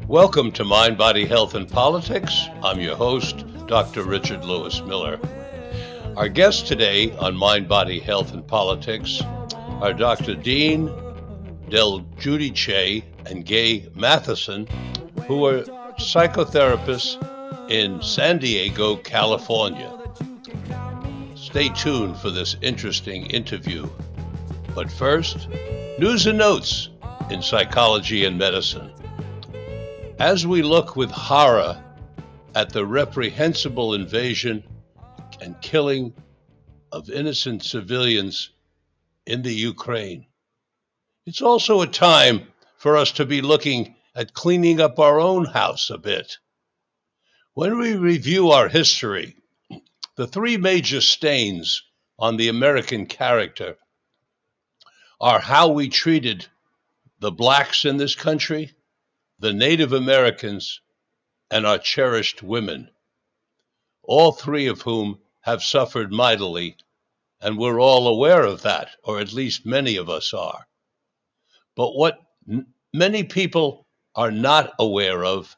Welcome to Mind, Body, Health, and Politics. I'm your host, Dr. Richard Lewis Miller. Our guests today on Mind, Body, Health, and Politics are Dr. Dean Del Giudice and Gay Matheson, who are psychotherapists in San Diego, California. Stay tuned for this interesting interview. But first, news and notes in psychology and medicine. As we look with horror at the reprehensible invasion and killing of innocent civilians in the Ukraine, it's also a time for us to be looking at cleaning up our own house a bit. When we review our history, the three major stains on the American character are how we treated the blacks in this country, the Native Americans, and our cherished women, all three of whom have suffered mightily, and we're all aware of that, or at least many of us are. But what many people are not aware of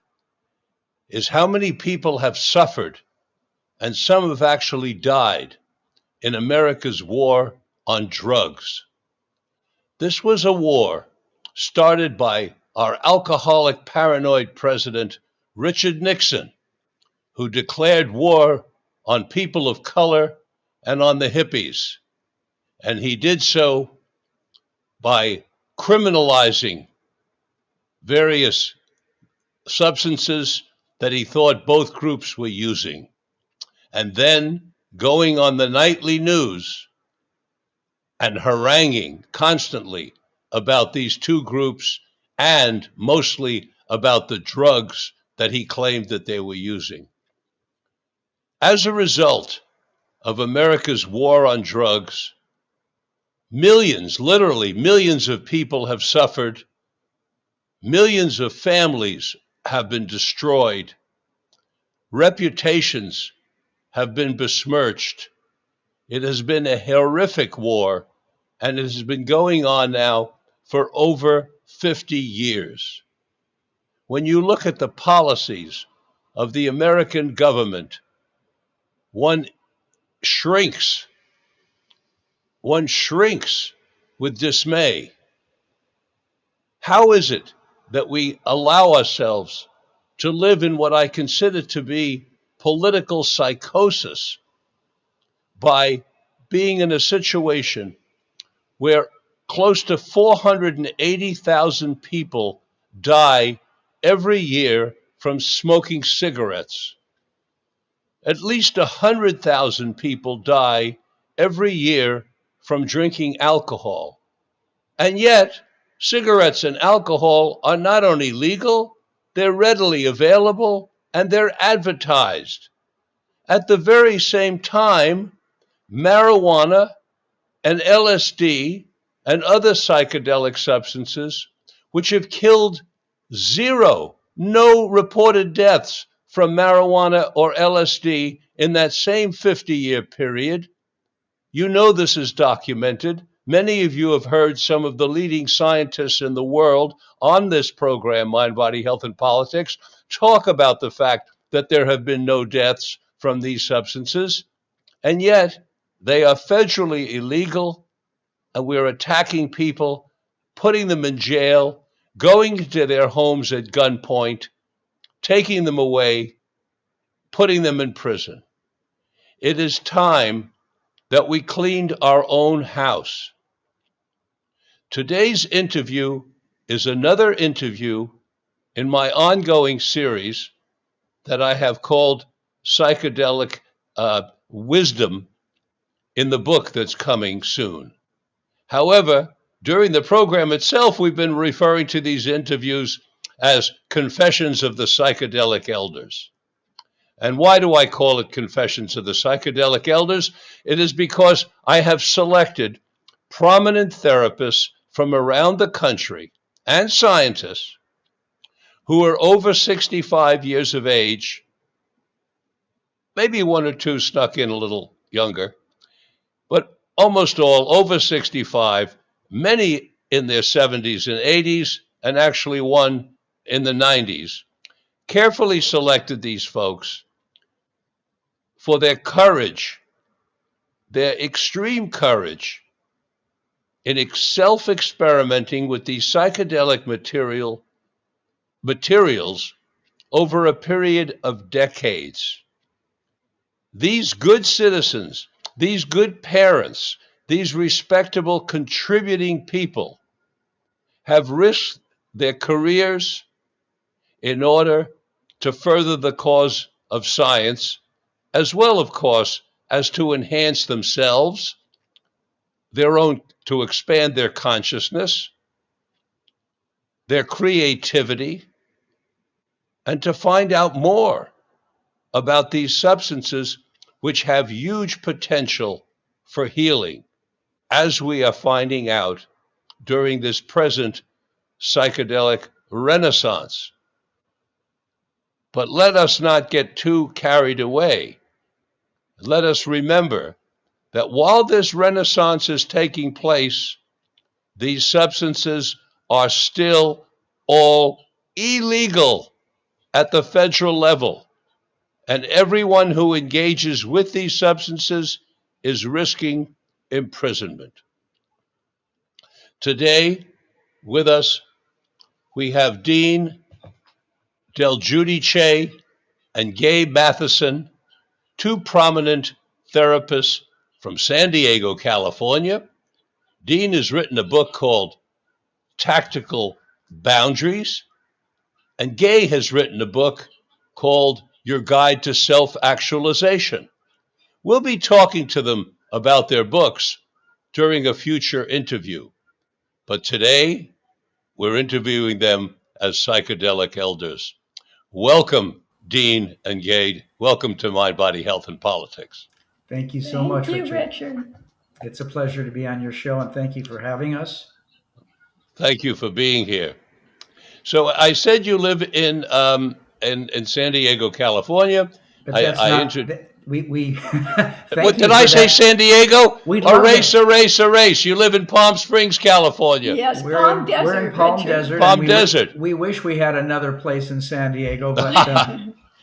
is how many people have suffered, and some have actually died, in America's war on drugs. This was a war started by our alcoholic, paranoid president, Richard Nixon, who declared war on people of color and on the hippies. And he did so by criminalizing various substances that he thought both groups were using, and then going on the nightly news and haranguing constantly about these two groups and mostly about the drugs that he claimed that they were using. As a result of America's war on drugs, millions, literally millions of people have suffered, millions of families have been destroyed, reputations have been besmirched. It has been a horrific war, and it has been going on now for over 50 years. When you look at the policies of the American government, one shrinks with dismay. How is it that we allow ourselves to live in what I consider to be political psychosis by being in a situation where close to 480,000 people die every year from smoking cigarettes? At least 100,000 people die every year from drinking alcohol. And yet, cigarettes and alcohol are not only legal, they're readily available, and they're advertised. At the very same time, marijuana and LSD and other psychedelic substances, which have killed no reported deaths from marijuana or LSD in that same 50-year period. You know this is documented. Many of you have heard some of the leading scientists in the world on this program, Mind, Body, Health, and Politics, talk about the fact that there have been no deaths from these substances, and yet they are federally illegal, and we're attacking people, putting them in jail, going into their homes at gunpoint, taking them away, putting them in prison. It is time that we cleaned our own house. Today's interview is another interview in my ongoing series that I have called Psychedelic Wisdom in the book that's coming soon. However, during the program itself, we've been referring to these interviews as Confessions of the Psychedelic Elders. And why do I call it Confessions of the Psychedelic Elders? It is because I have selected prominent therapists from around the country and scientists who are over 65 years of age, maybe one or two snuck in a little younger, but almost all over 65, many in their 70s and 80s, and actually one in the 90s, carefully selected these folks for their courage, their extreme courage in self-experimenting with these psychedelic materials over a period of decades. These good citizens, these good parents, these respectable contributing people have risked their careers in order to further the cause of science, as well, of course, as to enhance themselves, to expand their consciousness, their creativity, and to find out more about these substances which have huge potential for healing, as we are finding out during this present psychedelic renaissance. But let us not get too carried away. Let us remember that while this renaissance is taking place, these substances are still all illegal at the federal level. And everyone who engages with these substances is risking imprisonment. Today, with us, we have Dean Del Giudice and Gabe Matheson, two prominent therapists from San Diego, California. Dean has written a book called Tactical Boundaries, and Gay has written a book called Your Guide to Self-Actualization. We'll be talking to them about their books during a future interview. But today, we're interviewing them as psychedelic elders. Welcome, Dean and Gade. Welcome to Mind, Body, Health, and Politics. Thank you so much, Thank you, Richard. Richard. It's a pleasure to be on your show, and thank you for having us. Thank you for being here. So I said you live in San Diego, California. But that's not. We What did I say? San Diego? Erase. You live in Palm Springs, California. Yes, Palm Desert. We're in Palm Richard. Desert. Palm Desert. We wish we had another place in San Diego, but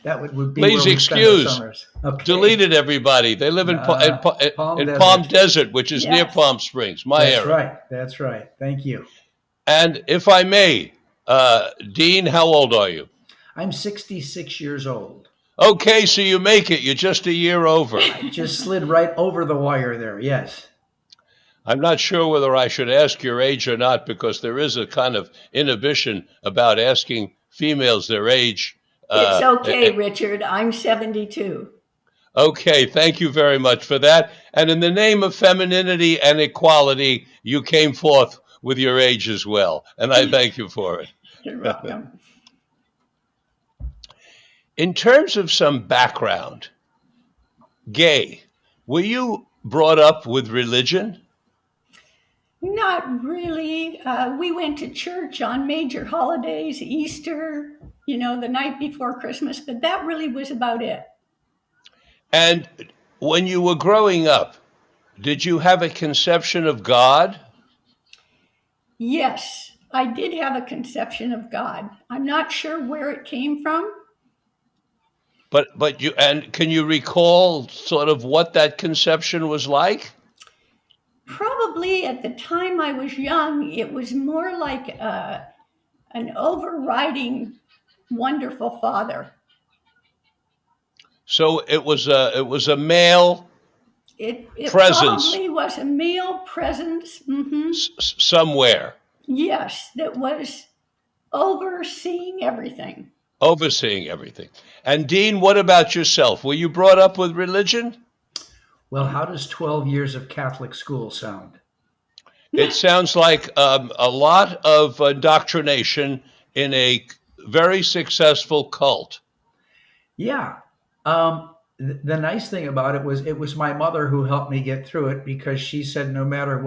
that would be Please where we excuse. spend the summers. Okay. Deleted everybody. They live in Palm Desert, which is near Palm Springs, That's area. Right. That's right. Thank you. And if I may, Dean, how old are you? I'm 66 years old. Okay, so you make it. You're just a year over. I just slid right over the wire there. Yes. I'm not sure whether I should ask your age or not, because there is a kind of inhibition about asking females their age. It's okay, Richard. I'm 72. Okay, thank you very much for that. And in the name of femininity and equality, you came forth with your age as well. And I thank you for it. You're welcome. In terms of some background, Gay, were you brought up with religion? Not really. We went to church on major holidays, Easter, the night before Christmas, but that really was about it. And when you were growing up, did you have a conception of God? Yes, I did have a conception of God. I'm not sure where it came from. But can you recall sort of what that conception was like? Probably at the time I was young, it was more like an overriding, wonderful father. So it was a male It presence. Probably was a male presence. Mm-hmm. Somewhere. Yes, that was overseeing everything. Overseeing everything. And Dean, what about yourself? Were you brought up with religion? Well, how does 12 years of Catholic school sound? It sounds like a lot of indoctrination in a very successful cult. Yeah. The nice thing about it was my mother who helped me get through it, because she said no matter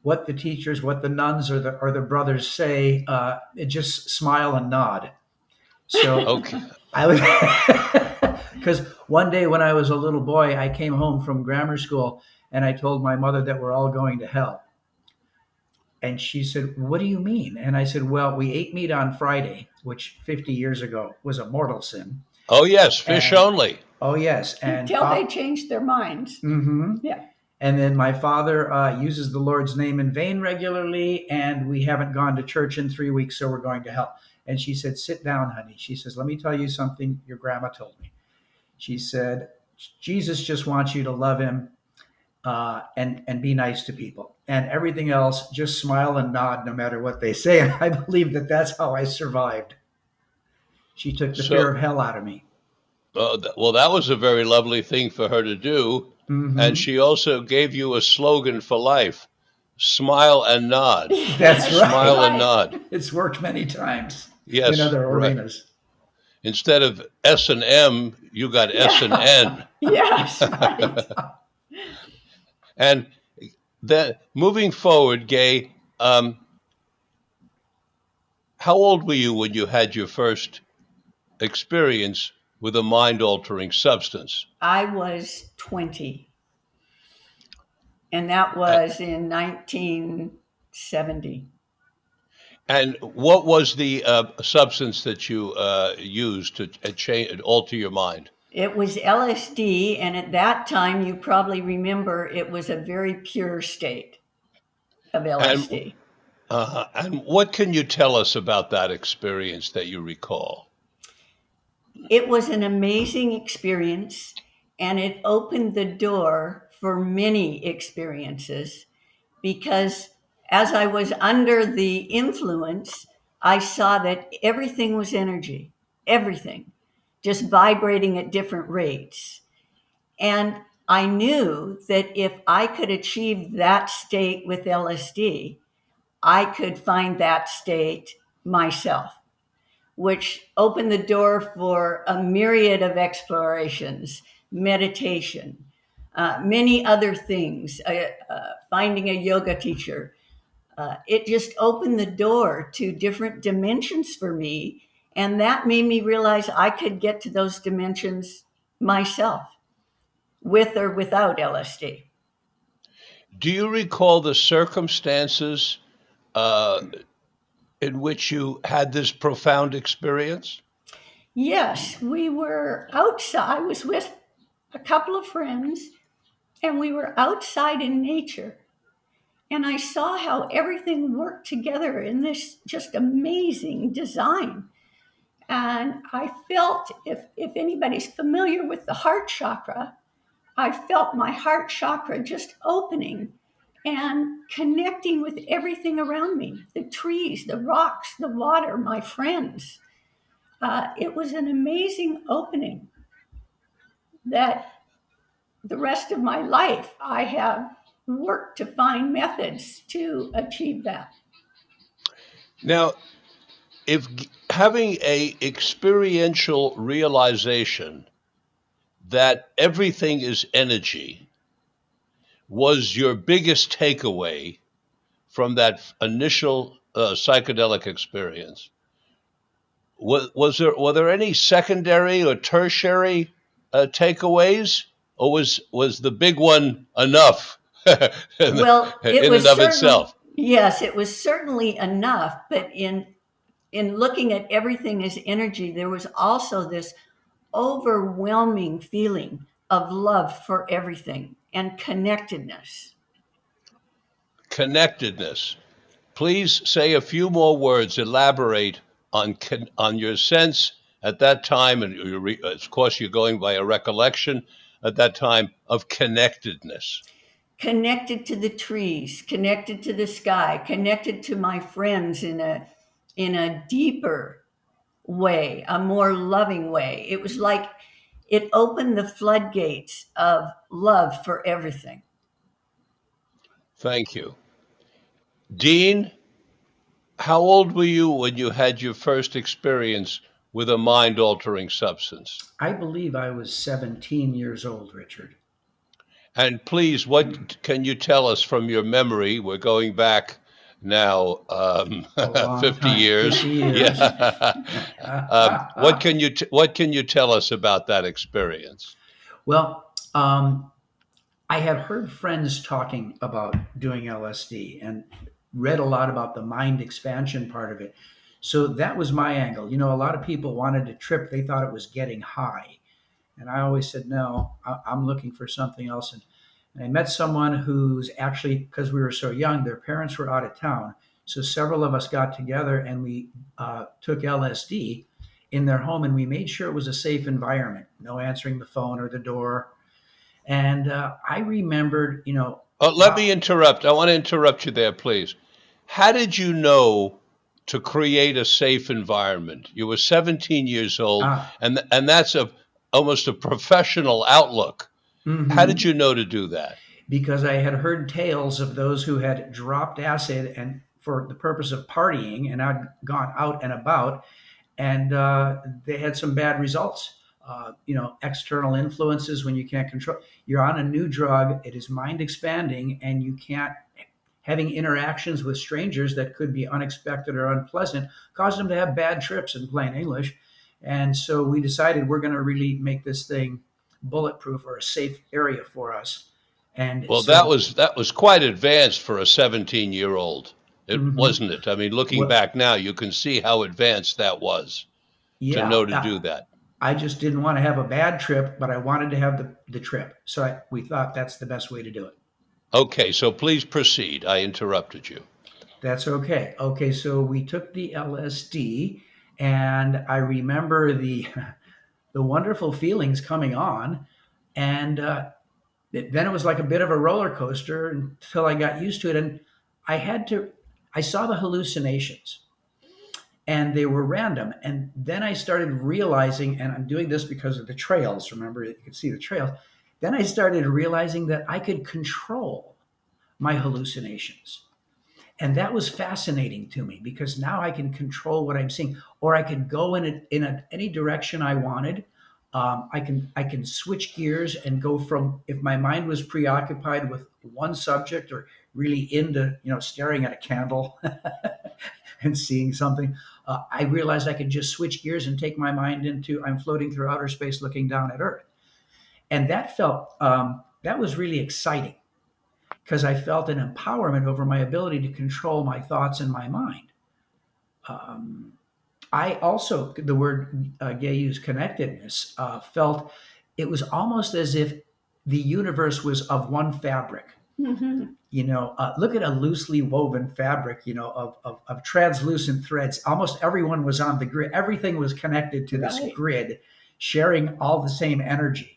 what the teachers, what the nuns or the brothers say, it just smile and nod. So okay. I was because one day when I was a little boy, I came home from grammar school and I told my mother that we're all going to hell. And she said, "What do you mean?" And I said, "Well, we ate meat on Friday, which 50 years ago was a mortal sin." Oh, yes, fish And only. oh, yes. And Until they changed their minds. Mhm. Yeah. And then my father uses the Lord's name in vain regularly, and we haven't gone to church in 3 weeks, so we're going to hell. And she said, "Sit down, honey." She says, "Let me tell you something your grandma told me." She said, "Jesus just wants you to love him and be nice to people. And everything else, just smile and nod no matter what they say." And I believe that that's how I survived. She took the fear So, of hell out of me. well, that was a very lovely thing for her to do. And Hmm. she also gave you a slogan for life: smile and nod. That's Yes, right. Smile and right. nod. It's worked many times in Yes, other right. arenas. Instead of S and M, you got S and Yeah. N. Yes, right. And then moving forward, Gay, how old were you when you had your first experience with a mind-altering substance? I was 20, and that A- was in 1970. And what was the substance that you used to change, alter your mind? It was LSD, and at that time, you probably remember it was a very pure state of And LSD. and what can you tell us about that experience that you recall? It was an amazing experience, and it opened the door for many experiences because as I was under the influence, I saw that everything was energy, everything, just vibrating at different rates. And I knew that if I could achieve that state with LSD, I could find that state myself, which opened the door for a myriad of explorations, meditation, many other things, finding a yoga teacher. It just opened the door to different dimensions for me. And that made me realize I could get to those dimensions myself with or without LSD. Do you recall the circumstances uh, in which you had this profound experience? Yes, we were outside. I was with a couple of friends, and we were outside in nature. And I saw how everything worked together in this just amazing design. And I felt, if anybody's familiar with the heart chakra, I felt my heart chakra just opening and connecting with everything around me, the trees, the rocks, the water, my friends. It was an amazing opening that the rest of my life I have worked to find methods to achieve that. Now, if having a experiential realization that everything is energy was your biggest takeaway from that initial psychedelic experience, were there any secondary or tertiary takeaways, or was the big one enough in Well, it and was of certainly, itself? yes, it was certainly enough, but in looking at everything as energy, there was also this overwhelming feeling of love for everything and connectedness. Connectedness. Please say a few more words, elaborate on your sense at that time, and of course you're going by a recollection at that time of connectedness. Connected to the trees, connected to the sky, connected to my friends in a deeper way, a more loving way. It was like it opened the floodgates of love for everything. Thank you. Dean, how old were you when you had your first experience with a mind altering substance? I believe I was 17 years old, Richard. And please, what can you tell us from your memory? We're going back now A long 50 time, years. 50 years. Yeah. What can you tell us about that experience? Well, I had heard friends talking about doing LSD, and read a lot about the mind expansion part of it. So that was my angle. A lot of people wanted to trip. They thought it was getting high. And I always said, no, I'm looking for something else. And I met someone who's actually, because we were so young, their parents were out of town. So several of us got together and we took LSD in their home, and we made sure it was a safe environment, no answering the phone or the door. And I remembered, Oh, let me interrupt. I want to interrupt you there, please. How did you know to create a safe environment? You were 17 years old, and that's almost a professional outlook. How did you know to do that? Because I had heard tales of those who had dropped acid and for the purpose of partying, and I'd gone out and about, and they had some bad results. External influences when you can't control. You're on a new drug. It is mind expanding, and you can't. Having interactions with strangers that could be unexpected or unpleasant caused them to have bad trips, in plain English. And so we decided we're going to really make this thing bulletproof, or a safe area for us. And well, so, that was quite advanced for a 17-year-old. It wasn't it? I mean, looking back now, you can see how advanced that was to know to do that. I just didn't want to have a bad trip, but I wanted to have the trip. So we thought that's the best way to do it. Okay, so please proceed. I interrupted you. That's okay. Okay, so we took the LSD, and I remember the wonderful feelings coming on, and then it was like a bit of a roller coaster until I got used to it, and I saw the hallucinations, and they were random. And then I started realizing, and I'm doing this because of the trails. Remember, you could see the trails. Then I started realizing that I could control my hallucinations. And that was fascinating to me, because now I can control what I'm seeing, or I could go in any direction I wanted. I can switch gears and go from, if my mind was preoccupied with one subject or really into staring at a candle and seeing something, I realized I could just switch gears and take my mind into, I'm floating through outer space looking down at Earth. And that that was really exciting, because I felt an empowerment over my ability to control my thoughts and my mind. I also, the word Gay used, connectedness, felt it was almost as if the universe was of one fabric. Look at a loosely woven fabric, of translucent threads. Almost everyone was on the grid. Everything was connected to this grid, sharing all the same energy.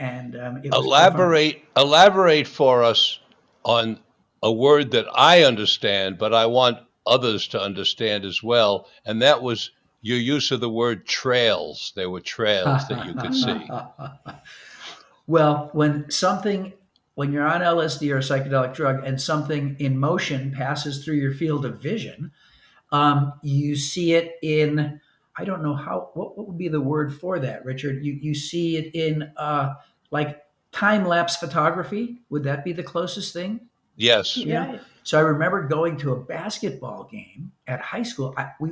And it was elaborate for us on a word that I understand, but I want others to understand as well, and that was your use of the word trails. There were trails that you could see. Well, when you're on LSD or a psychedelic drug and something in motion passes through your field of vision, you see it in, I don't know what would be the word for that, Richard? You see it in like time-lapse photography. Would that be the closest thing? Yes. Yeah. So I remember going to a basketball game at high school. We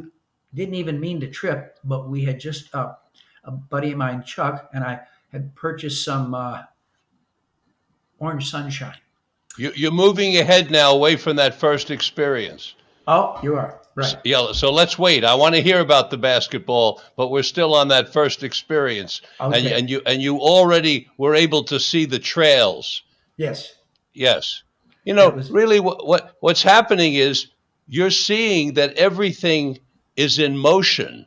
didn't even mean to trip, but we had just, a buddy of mine, Chuck, and I had purchased some orange sunshine. You're moving ahead now away from that first experience. Oh, you are. Right. Yeah, so let's wait. I want to hear about the basketball, but we're still on that first experience. Okay. And you already were able to see the trails. Yes. Yes. Really what's happening is you're seeing that everything is in motion.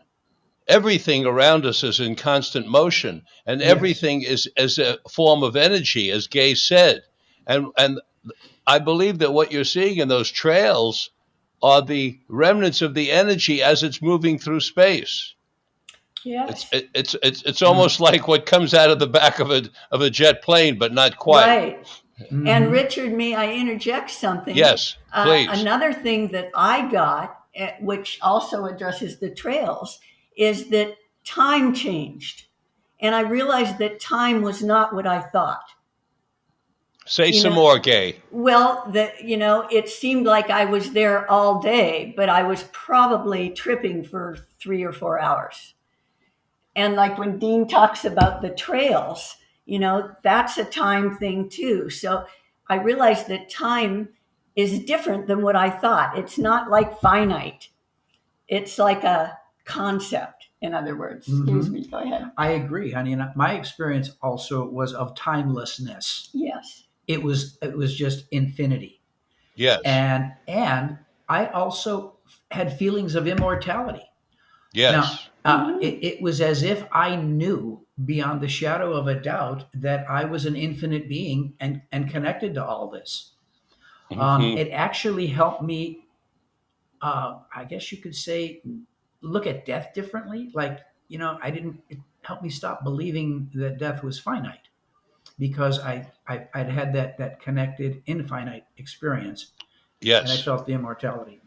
Everything around us is in constant motion, and everything is as a form of energy, as Gay said. And I believe that what you're seeing in those trails are the remnants of the energy as it's moving through space. Yes. It's almost like what comes out of the back of a jet plane, but not quite. Right. Mm-hmm. And Richard, may I interject something? Yes, please. Another thing that I got, which also addresses the trails, is that time changed. And I realized that time was not what I thought. Say some more, Gay. Well, it seemed like I was there all day, but I was probably tripping for 3 or 4 hours. And like when Dean talks about the trails, that's a time thing too. So I realized that time is different than what I thought. It's not like finite. It's like a concept, in other words. Excuse me, go ahead. I agree, honey. And my experience also was of timelessness. Yes. It was just infinity. Yes. And I also had feelings of immortality. Yes. Now, it was as if I knew beyond the shadow of a doubt that I was an infinite being and connected to all this. It actually helped me, I guess you could say, look at death differently. Like, it helped me stop believing that death was finite, because I'd had that connected infinite experience. Yes. And I felt the immortality.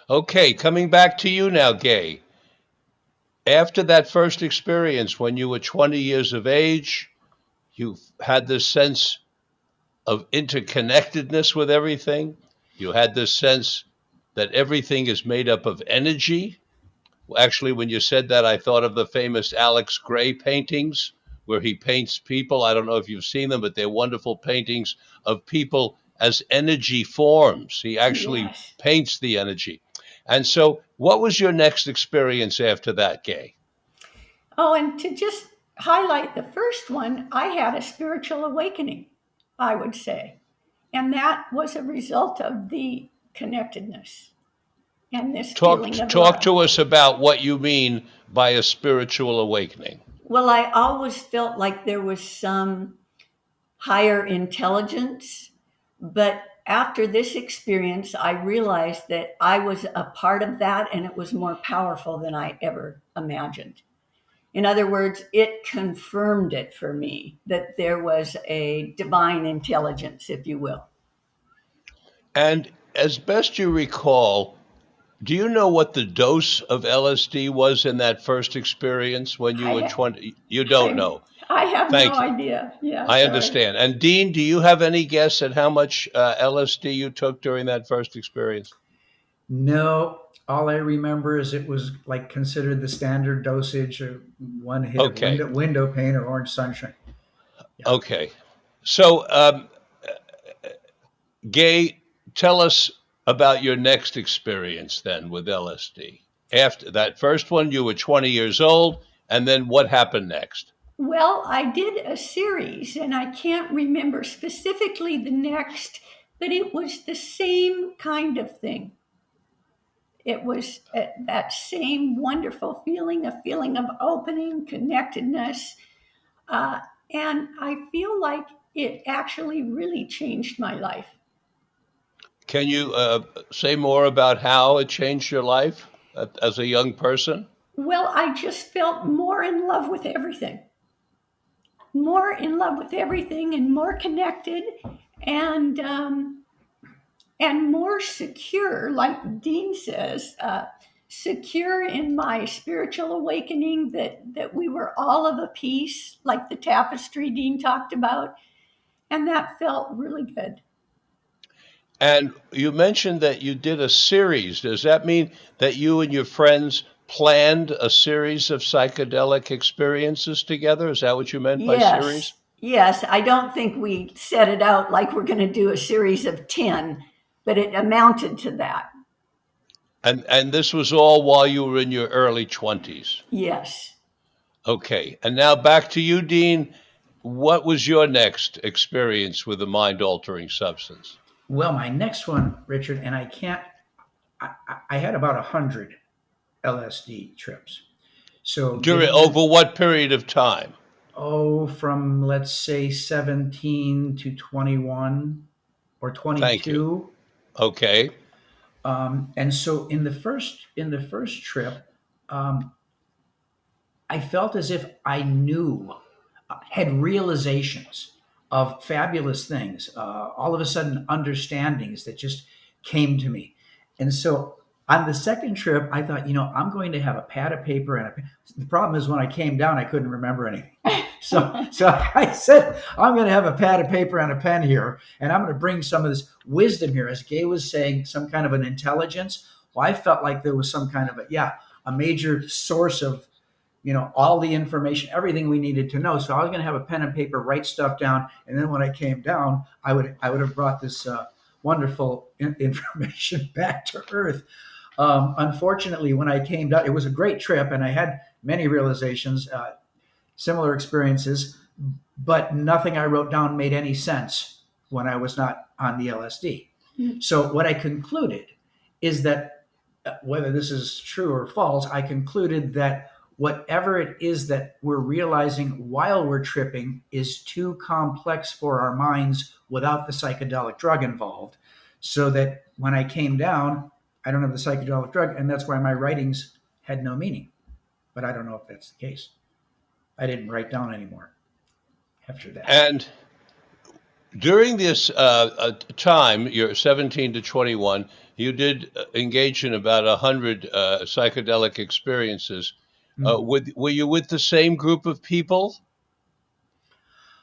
Okay, coming back to you now, Gay. After that first experience, when you were 20 years of age, you had this sense of interconnectedness with everything. You had this sense that everything is made up of energy. Actually, when you said that, I thought of the famous Alex Gray paintings, where he paints people. I don't know if you've seen them, but they're wonderful paintings of people as energy forms. He actually paints the energy. And so what was your next experience after that, Gay? Oh, and to just highlight the first one, I had a spiritual awakening, I would say. And that was a result of the connectedness and this feeling of Talk love. to us about what you mean by a spiritual awakening. Well, I always felt like there was some higher intelligence, but after this experience, I realized that I was a part of that, and it was more powerful than I ever imagined. In other words, it confirmed it for me that there was a divine intelligence, if you will. And as best you recall, do you know what the dose of LSD was in that first experience when you were 20? You don't know. I have Thank no you. idea. Yeah, I sorry. understand. And Dean, do you have any guess at how much LSD you took during that first experience? No, all I remember is it was like considered the standard dosage of one hit Okay. of window pane or orange sunshine. Yeah. Okay. So, Gay, tell us about your next experience then with LSD. After that first one, you were 20 years old, and then what happened next? Well, I did a series, and I can't remember specifically the next, but it was the same kind of thing. It was that same wonderful feeling, a feeling of opening, connectedness. And I feel like it actually really changed my life. Can you say more about how it changed your life as a young person? Well, I just felt more in love with everything. More in love with everything and more connected and more secure, like Dean says, secure in my spiritual awakening that we were all of a piece, like the tapestry Dean talked about. And that felt really good. And you mentioned that you did a series. Does that mean that you and your friends planned a series of psychedelic experiences together? Is that what you meant by series? Yes. I don't think we set it out like we're going to do a series of 10, but it amounted to that. And this was all while you were in your early 20s? Yes. Okay. And now back to you, Dean. What was your next experience with a mind-altering substance? Well, my next one, Richard, and I had about 100 LSD trips. So Over what period of time? From let's say 17 to 21 or 22. Thank you. Okay. And so in the first trip, I felt as if I knew, had realizations of fabulous things, all of a sudden understandings that just came to me. And so on the second trip, I thought, I'm going to have a pad of paper and a pen. The problem is when I came down, I couldn't remember anything. So I said, I'm going to have a pad of paper and a pen here, and I'm going to bring some of this wisdom here. As Gay was saying, some kind of an intelligence. Well, I felt like there was some kind of a major source of, all the information, everything we needed to know. So I was going to have a pen and paper, write stuff down. And then when I came down, I would have brought this wonderful information back to earth. Unfortunately, when I came down, it was a great trip, and I had many realizations, similar experiences, but nothing I wrote down made any sense when I was not on the LSD. So what I concluded is that, whether this is true or false, I concluded that whatever it is that we're realizing while we're tripping is too complex for our minds without the psychedelic drug involved. So that when I came down, I don't have the psychedelic drug, and that's why my writings had no meaning. But I don't know if that's the case. I didn't write down anymore after that. And during this time, you're 17 to 21, you did engage in about 100 psychedelic experiences. Were you with the same group of people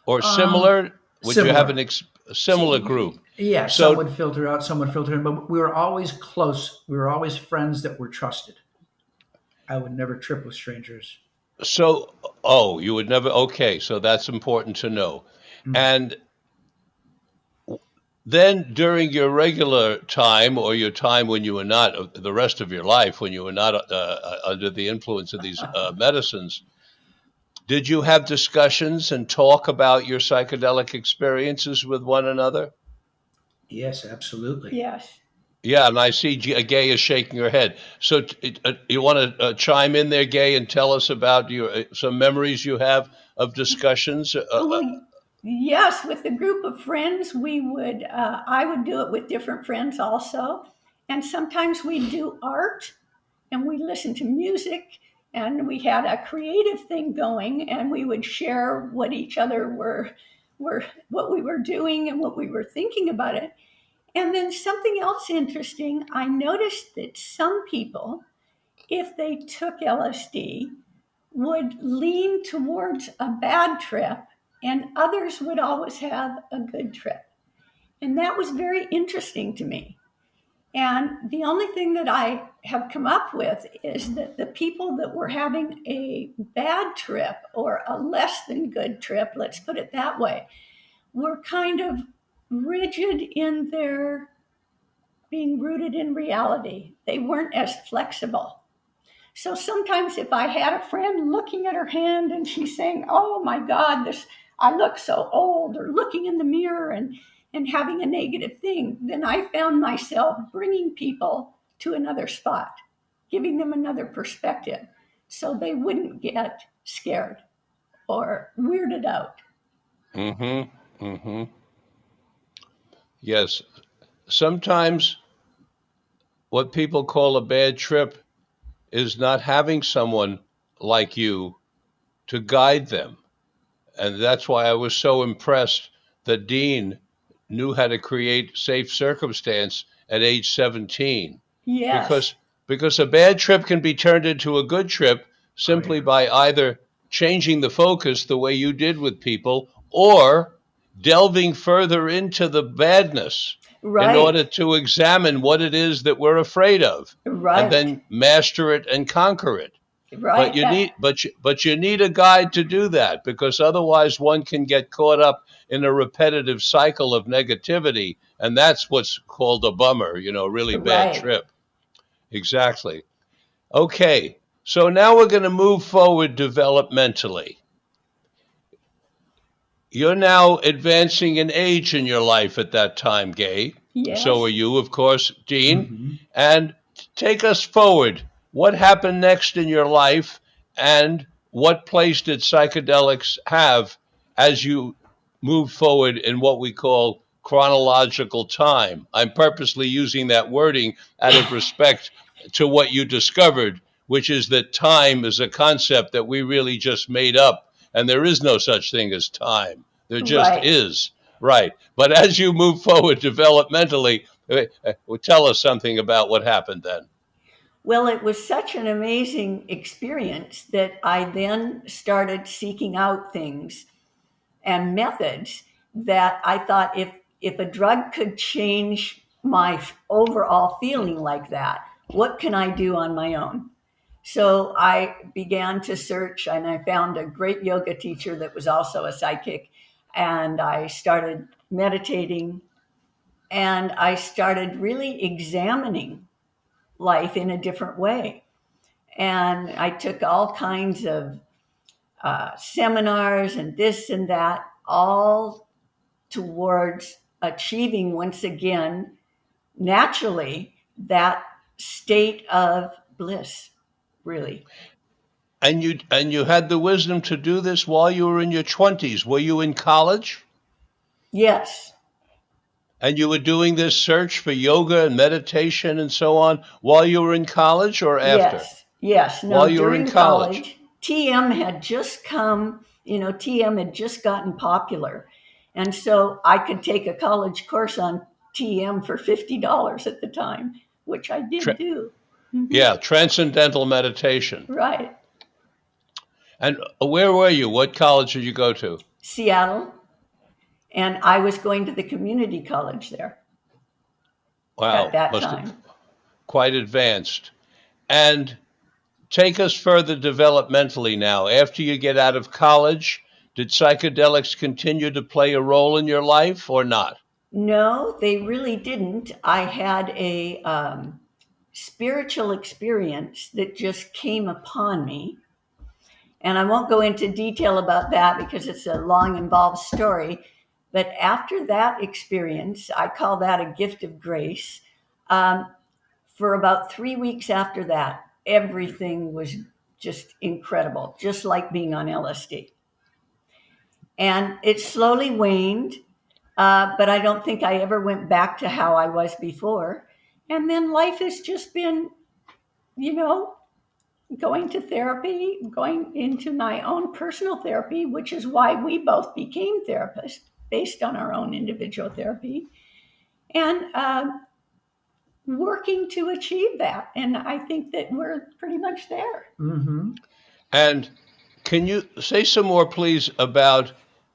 or similar? Would you have Similar. a similar group? Yeah, some So, would filter out, some would filter in, but we were always close. We were always friends that were trusted. I would never trip with strangers. oh, you would never. Okay, so that's important to know. Mm. And then during your regular time or your time when you were not, the rest of your life when you were not under the influence of these medicines, did you have discussions and talk about your psychedelic experiences with one another? Yes, absolutely. Yes. Yeah, and I see Gay is shaking her head. So you want to chime in there, Gay, and tell us about your some memories you have of discussions? Well, yes, with a group of friends, I would do it with different friends also. And sometimes we do art and we listen to music and we had a creative thing going and we would share what each other what we were doing and what we were thinking about it. And then something else interesting, I noticed that some people, if they took LSD, would lean towards a bad trip, and others would always have a good trip. And that was very interesting to me. And the only thing that I have come up with is that the people that were having a bad trip or a less than good trip, let's put it that way, were kind of rigid in their being rooted in reality. They weren't as flexible. So sometimes if I had a friend looking at her hand and she's saying, "Oh my God, this I look so old," or looking in the mirror and having a negative thing, then I found myself bringing people to another spot, giving them another perspective so they wouldn't get scared or weirded out. Mm-hmm. Mm-hmm. Yes. Sometimes what people call a bad trip is not having someone like you to guide them. And that's why I was so impressed that Dean knew how to create safe circumstance at age 17. Yes, Because because a bad trip can be turned into a good trip Oh, simply yeah. by either changing the focus the way you did with people or delving further into the badness in right, order to examine what it is that we're afraid of and right, then master it and conquer it. But right. you need but you need a guide to do that because otherwise one can get caught up in a repetitive cycle of negativity, and that's what's called a bummer, a really bad Right. trip. Exactly. Okay. So now we're going to move forward developmentally. You're now advancing in age in your life at that time, Gay. So are Yes. you, of course, Dean. Hmm. And take us forward. What happened next in your life, and what place did psychedelics have as you moved forward in what we call chronological time? I'm purposely using that wording out of respect to what you discovered, which is that time is a concept that we really just made up, and there is no such thing as time. There just Right. is. Right. But as you move forward developmentally, tell us something about what happened then. Well, it was such an amazing experience that I then started seeking out things and methods that I thought if a drug could change my overall feeling like that, what can I do on my own? So I began to search and I found a great yoga teacher that was also a psychic, and I started meditating And I started really examining life in a different way. And I took all kinds of seminars and this and that, all towards achieving once again, naturally, that state of bliss, really. And you had the wisdom to do this while you were in your 20s. Were you in college? Yes, And you were doing this search for yoga and meditation and so on while you were in college or after? yes. While No, you were in during college. college, TM had just come, TM had just gotten popular. And so I could take a college course on TM for $50 at the time, which I did Tra- do. Hmm. yeah, transcendental meditation. Right. And where were you? What college did you go to? Seattle. And I was going to the community college there at Wow, that must have time. quite advanced. And take us further developmentally now. After you get out of college, did psychedelics continue to play a role in your life or not? No, they really didn't. I had a spiritual experience that just came upon me. And I won't go into detail about that because it's a long, involved story. But after that experience, I call that a gift of grace. Um, for about 3 weeks after that, everything was just incredible, just like being on LSD. And it slowly waned, but I don't think I ever went back to how I was before. And then life has just been, you know, going to therapy, going into my own personal therapy, which is why we both became therapists based on our own individual therapy, and working to achieve that. And I think that we're pretty much there. Mm-hmm. And can you say some more, please, about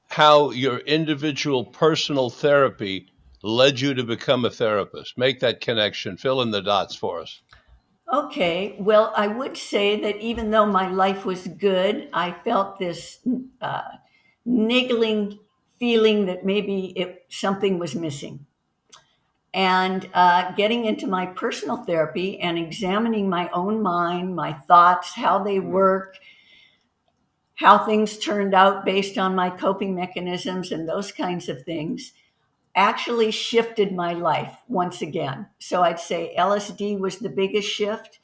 how your individual personal therapy led you to become a therapist? Make that connection, fill in the dots for us. Okay, well, I would say that even though my life was good, I felt this uh, niggling feeling that maybe something was missing. And getting into my personal therapy and examining my own mind, my thoughts, how they work, how things turned out based on my coping mechanisms and those kinds of things actually shifted my life once again. So I'd say LSD was the biggest shift,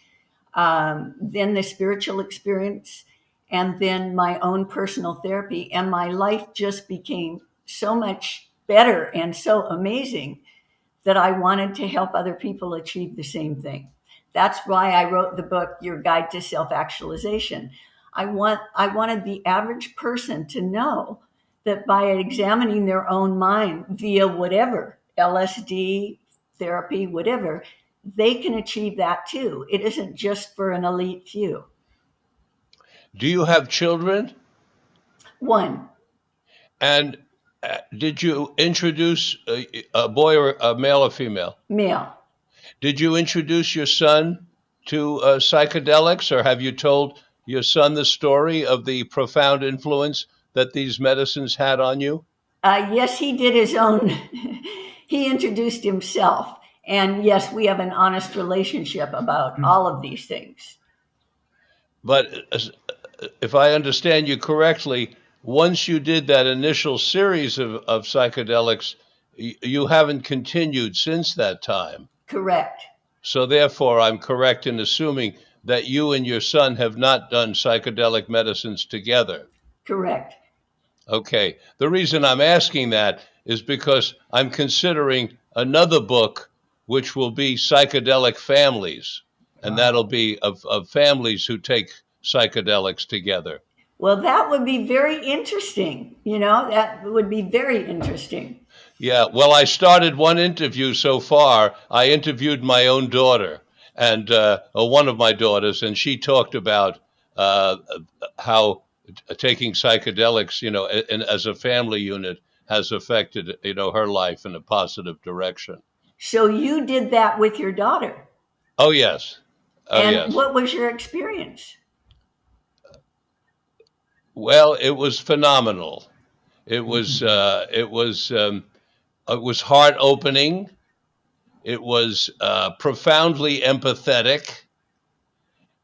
then the spiritual experience, and then my own personal therapy. And my life just became so much better and so amazing that I wanted to help other people achieve the same thing. That's why I wrote the book, Your Guide to Self-Actualization. I wanted the average person to know that by examining their own mind via whatever, LSD, therapy, whatever, they can achieve that too. It isn't just for an elite few. Do you have children? One, And did you introduce a boy or a male or female? male. Did you introduce your son to psychedelics, or have you told your son the story of the profound influence that these medicines had on you? Yes, he did his own. He introduced himself. And yes, we have an honest relationship about all of these things. But if I understand you correctly, once you did that initial series of psychedelics, you haven't continued since that time. Correct. So therefore, I'm correct in assuming that you and your son have not done psychedelic medicines together. Correct. Okay. The reason I'm asking that is because I'm considering another book, which will be psychedelic families, and that'll Wow. be of families who take psychedelics together. Well, that would be very interesting. That would be very interesting. Yeah, well, I started one interview so far. I interviewed my own daughter and one of my daughters, and she talked about uh, how taking psychedelics, as a family unit has affected, her life in a positive direction. So you did that with your daughter. Oh, yes. Oh, And yes. what was your experience? Well, it was phenomenal. It was Mhm. uh, it was um, it was heart opening. It was profoundly empathetic.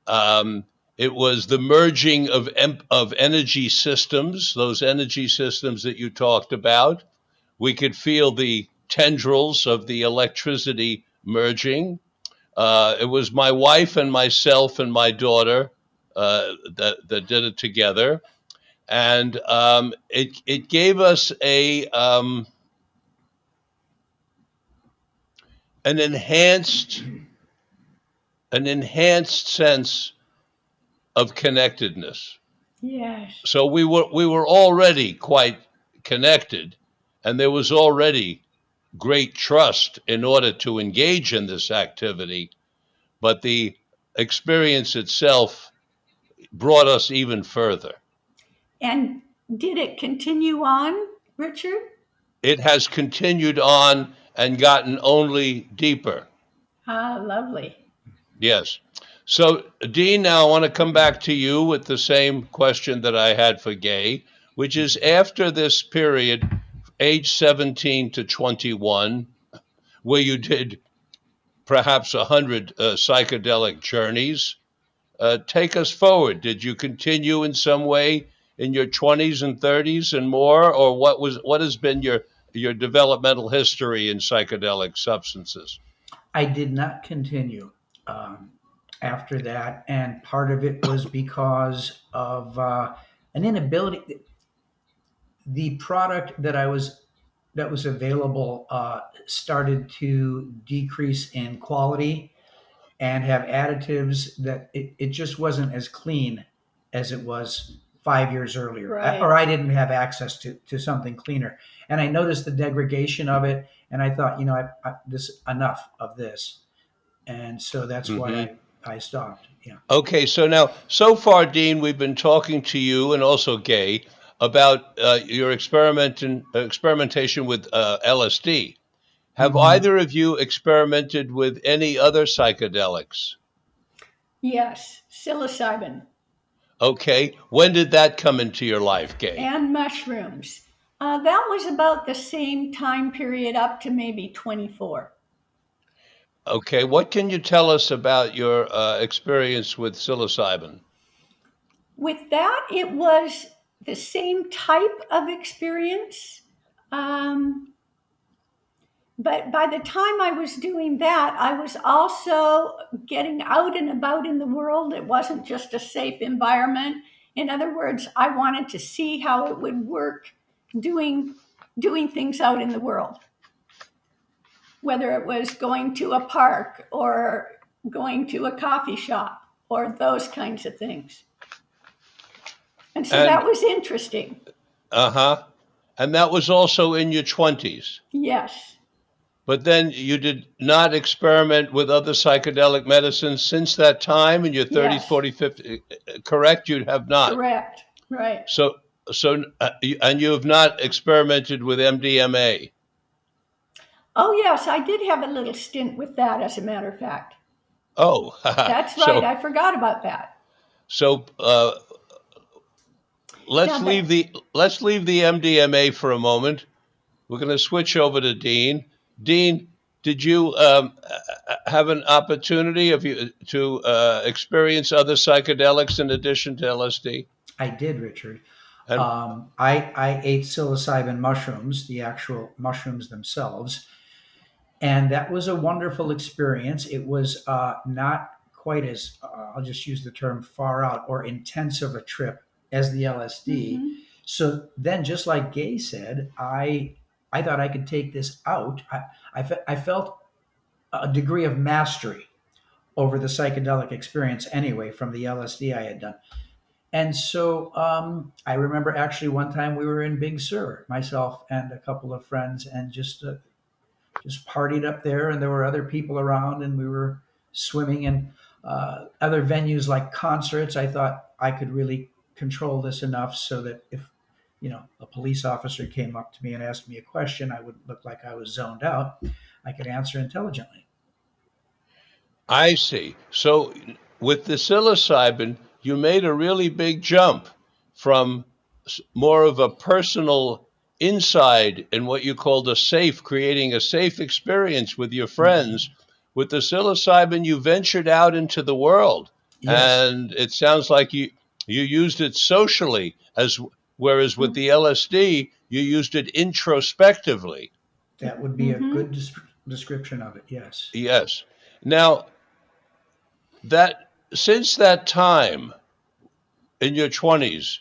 Um, it was the merging of energy systems, those energy systems that you talked about. We could feel the tendrils of the electricity merging. It was my wife and myself and my daughter that did it together, and it gave us an enhanced an enhanced sense of connectedness. Yes. So we were already quite connected, and there was already great trust in order to engage in this activity. But the experience itself brought us even further. And did it continue on, Richard? It has continued on and gotten only deeper. Ah, lovely. Yes. So, Dean, now I want to come back to you with the same question that I had for Gay, which is after this period, age 17 to 21, where you did perhaps 100 psychedelic journeys, take us forward. Did you continue in some way in your 20s and 30s and more, or what has been your developmental history in psychedelic substances? I did not continue um, after that, and part of it was because of an inability. The product that was available started to decrease in quality and have additives that it just wasn't as clean as it was 5 years earlier. Right. Or I didn't have access to something cleaner. And I noticed the degradation of it, and I thought, this enough of this. And so that's why Hmm. I stopped. Yeah. Okay, so now, so far, Dean, we've been talking to you and also Gay about your experimentation with LSD. Have Mhm. either of you experimented with any other psychedelics? Yes, psilocybin Okay, when did that come into your life, Gay? and mushrooms. That was about the same time period up to maybe 24. Okay, what can you tell us about your experience with psilocybin? With that, it was the same type of experience. Um, but by the time I was doing that, I was also getting out and about in the world. It wasn't just a safe environment. In other words, I wanted to see how it would work doing doing things out in the world, whether it was going to a park or going to a coffee shop or those kinds of things. And so that And was interesting. uh-huh. And that was also in your 20s. Yes, But then you did not experiment with other psychedelic medicines since that time in your 30s, yes, 40s, 50s, correct? You have not. correct, right. So, and you have not experimented with MDMA. Oh, yes, I did have a little stint with that, as a matter of fact. Oh, That's right, so I forgot about that. so Now, let's leave the MDMA for a moment. We're going to switch over to Dean. Dean, did you have an opportunity of you to experience other psychedelics in addition to LSD? I did, Richard. And I ate psilocybin mushrooms, the actual mushrooms themselves, and that was a wonderful experience. It was not quite as I'll just use the term far out or intensive a trip as the LSD. mhm. So then, just like Gay said, I thought I could take this out. I felt a degree of mastery over the psychedelic experience anyway from the LSD I had done. And so I remember actually one time we were in Big Sur, myself and a couple of friends, and just partied up there, and there were other people around, and we were swimming in other venues like concerts. I thought I could really control this enough so that if a police officer came up to me and asked me a question, I would look like I was zoned out. I could answer intelligently. I see. So with the psilocybin, you made a really big jump from more of a personal inside in what you called creating a safe experience with your friends. With the psilocybin, you ventured out into the world, Yes, and it sounds like you used it socially, as whereas with the LSD, you used it introspectively. that would be a Mm-hmm. good description of it. Yes. Yes. Now that since that time in your 20s,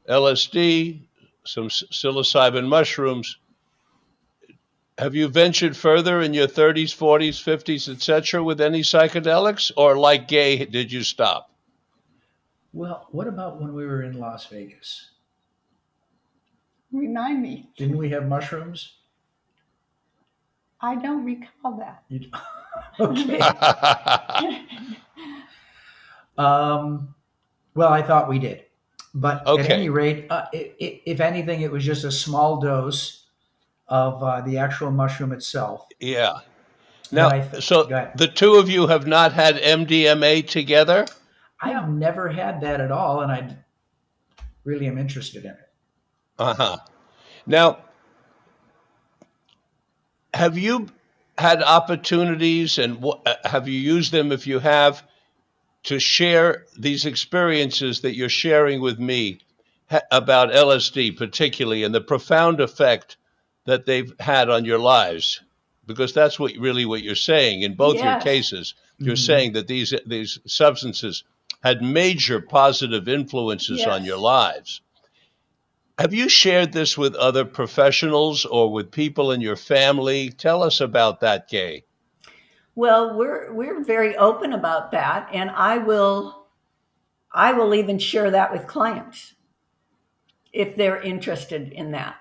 LSD, some psilocybin mushrooms, have you ventured further in your 30s, 40s, 50s, etc. with any psychedelics, or like Gay, did you stop? Well, what about when we were in Las Vegas? Remind me. Didn't we have mushrooms? I don't recall that. You, okay. Well, I thought we did, but at any Okay. rate, if anything, it was just a small dose of the actual mushroom itself. Yeah. That Now, go so ahead. the two of you have not had MDMA together? I've never had that at all, and I really am interested in it. Uh-huh. Now, have you had opportunities and have you used them, if you have, to share these experiences that you're sharing with me about LSD, particularly, and the profound effect that they've had on your lives? Because that's what you're saying in both your Yes. cases. You're Hmm. saying that these substances had major positive influences on your Yes. lives. Have you shared this with other professionals or with people in your family? Tell us about that, Gay. Well, we're very open about that, and I will even share that with clients if they're interested in that.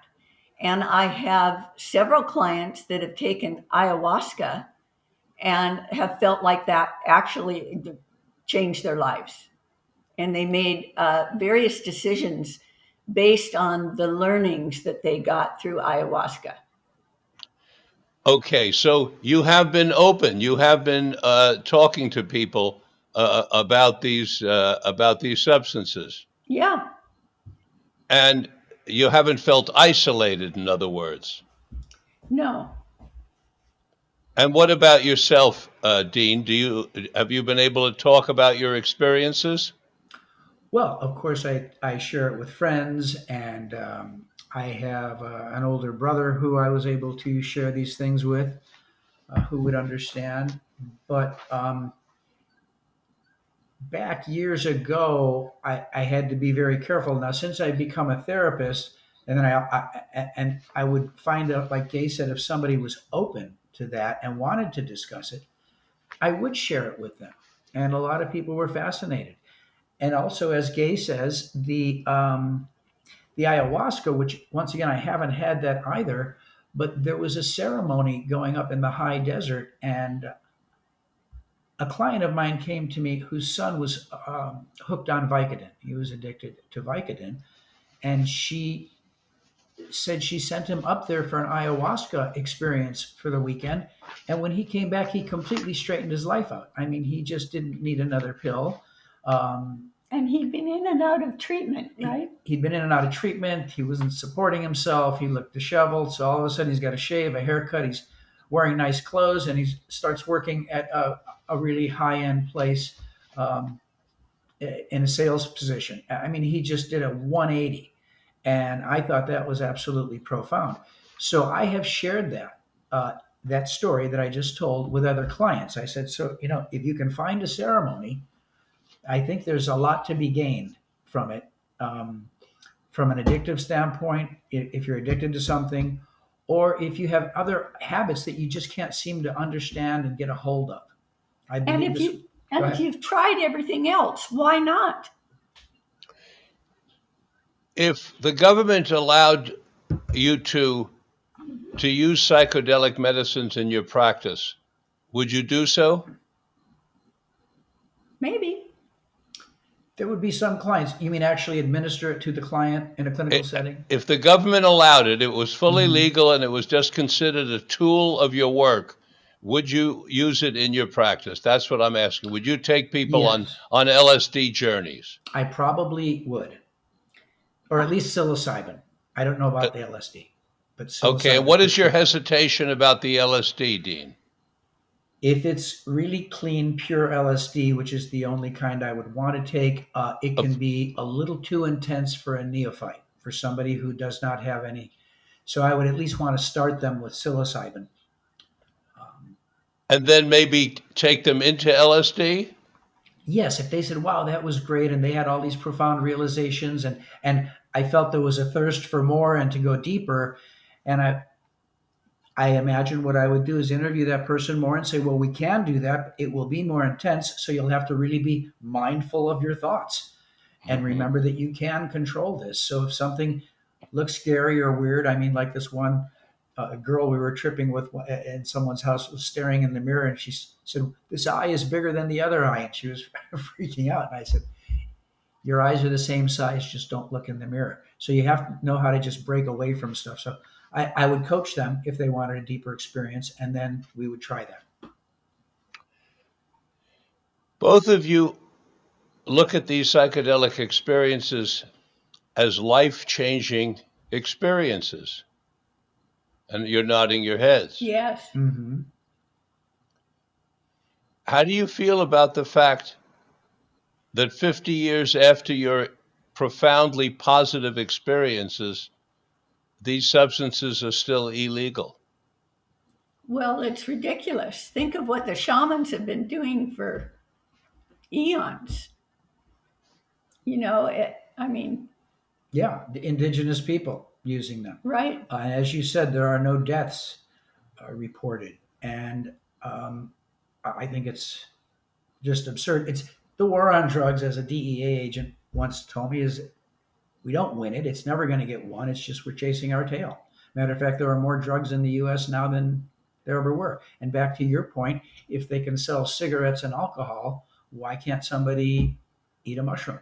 And I have several clients that have taken ayahuasca and have felt like that actually changed their lives. And they made various decisions based on the learnings that they got through ayahuasca. Okay, so you have been open. You have been talking to people about these substances, Yeah, and you haven't felt isolated. In other words, no, and what about yourself, Dean? Have you been able to talk about your experiences? Well, of course, I share it with friends, and I have an older brother who I was able to share these things with, who would understand. But back years ago, I had to be very careful. Now, since I've become a therapist, and then I would find out, like Gay said, if somebody was open to that and wanted to discuss it, I would share it with them. And a lot of people were fascinated. And also, as Gay says, the ayahuasca, which once again I haven't had that either, but there was a ceremony going up in the high desert, and a client of mine came to me whose son was hooked on Vicodin. He was addicted to Vicodin, and she said she sent him up there for an ayahuasca experience for the weekend. And when he came back, he completely straightened his life out. I mean, he just didn't need another pill. Um, And he'd been in and out of treatment, right? He'd been in and out of treatment. He wasn't supporting himself. He looked disheveled. So all of a sudden, he's got a shave, a haircut. He's wearing nice clothes, and he starts working at a really high end place um, in a sales position. I mean, he just did a 180, and I thought that was absolutely profound. So I have shared that story that I just told with other clients. I said, so if you can find a ceremony, I think there's a lot to be gained from it. Um, from an addictive standpoint, if you're addicted to something, or if you have other habits that you just can't seem to understand and get a hold of. I and believe if this. you Go and if ahead. you've tried everything else, why not? If the government allowed you to use psychedelic medicines in your practice, would you do so? Maybe. There would be some clients. You mean actually administer it to the client in a clinical setting? If the government allowed it, it was fully Hmm. legal, and it was just considered a tool of your work, would you use it in your practice? That's what I'm asking. Would you take people Yes, on LSD journeys? I probably would, or at least psilocybin. I don't know Uh, about the LSD. But Okay, and psilocybin what for is your sure. hesitation about the LSD, Dean? If it's really clean, pure LSD, which is the only kind I would want to take, it can Of- be a little too intense for a neophyte, for somebody who does not have any. So I would at least want to start them with psilocybin. Um, And then maybe take them into LSD? yes, if they said, "Wow, that was great," and they had all these profound realizations, and I felt there was a thirst for more and to go deeper, and I imagine what I would do is interview that person more and say, well, we can do that. It will be more intense. So you'll have to really be mindful of your thoughts and Hmm. remember that you can control this. So if something looks scary or weird, I mean, like this one girl we were tripping with in someone's house was staring in the mirror and she said, this eye is bigger than the other eye. And she was freaking out. And I said, your eyes are the same size, just don't look in the mirror. So you have to know how to just break away from stuff. So I would coach them if they wanted a deeper experience, and then we would try that. Both of you look at these psychedelic experiences as life-changing experiences, and you're nodding your heads. Yes. Mm-hmm. How do you feel about the fact that 50 years after your profoundly positive experiences, these substances are still illegal? Well, it's ridiculous. Think of what the shamans have been doing for eons. I mean, Yeah, the indigenous people using them. right? As you said, there are no deaths reported, and um, I think it's just absurd. It's the war on drugs, as a DEA agent once told me, is we don't win it. It's never going to get won. It's just we're chasing our tail. Matter of fact, there are more drugs in the U.S. now than there ever were. And back to your point, if they can sell cigarettes and alcohol, why can't somebody eat a mushroom?